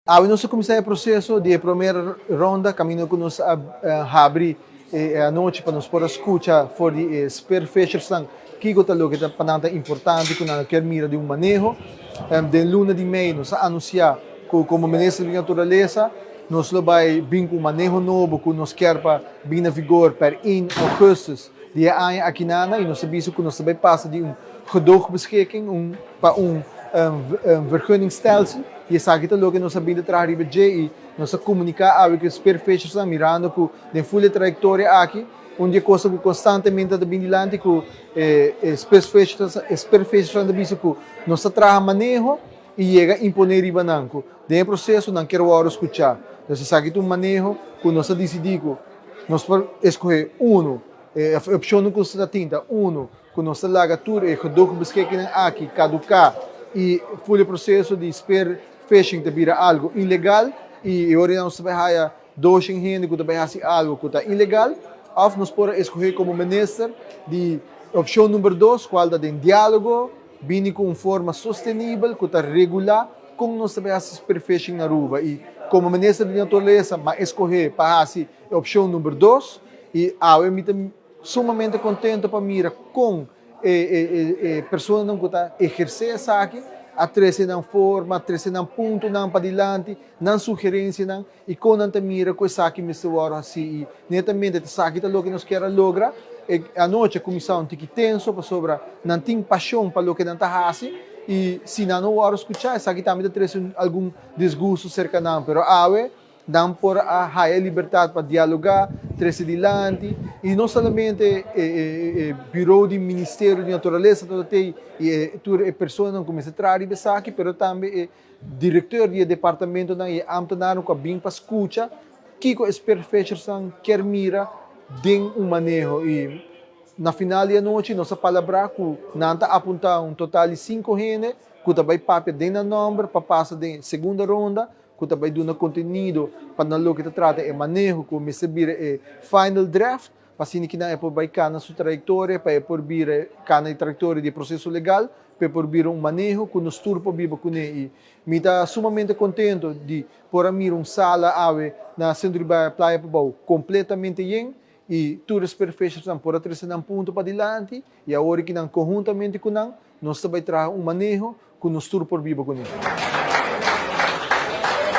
nós começamos o processo de primeira ronda, caminho que nós abri a noite para nos poder escutar for de superfechers que gota lo que é pananta importante que nós quer mira de manejo. De luna de maio nós anunciar como ministro da natureza nós vai vir com manejo novo que nós quer para vir na vigor per 1 augustus de ano aqui nana e nós sabemos que nós vai passar de gedoogbeschikking para vergunningsstelsel. Je zag het ook in onze binnentrag e nós comunicar com os perfeitos mirando com a full trajetória aqui, onde coisa que constantemente da bindilante com os perfeitos da bicho que nós trabalha manejo e chega a imponer riba nanco. Dentro processo não quero agora escutar. Nós sabe que manejo que nós decidimos nós escolher a opção que nós tinta que nós larga tudo e que dois beschikking aqui caducar e full processo de fishing te vira algo ilegal e agora nós vai há dois gente que vai fazer algo que está ilegal, ou nós podemos escolher como ministro de opção número 2, qual é de diálogo, vindo com forma sustentável, que está regular, como nós vai fazer fishing na rua e como ministro de natureza, mas escolher para fazer opção número 2 e eu me sumamente contente para mirar com pessoas que está exercer essa aqui a trazer na forma, a trazer na ponto, na para diante, na sugerência, e quando a mira com essa aqui me soa assim, e netamente essa aqui é o que nós queremos lograr, e a noite a comissão tem que tenso para sobre, não tem paixão para o que não está fazendo, e se não hora escutar, essa aqui também traz algum desgosto cerca não, pero dão por a higher liberdade para dialogar, trazer adiante, e não somente Bureau de Ministério de Natureza, tem pessoas que começam a trabalhar aqui, mas também diretor de departamento e ambtenaar que vêm para escutar, que os perfeitos quer mira de manejo e na final da noite nossa palavra que não está apontar total de 5 gente, que também papel dentro do número para passar da segunda ronda, que também dá conteúdo para não que trata é manejo que me servir é final draft para assim que não é por baicar na sua trajetória para por vir na trajetória de processo legal para por vir manejo que nos turpo vivo com ele me está sumamente contente de por mim sala ave na centro de praia Pabau completamente bem e todos perfeitos por trazer ponto para diante e agora que não conjuntamente com nós também traz manejo que nos turpo vivo com ele.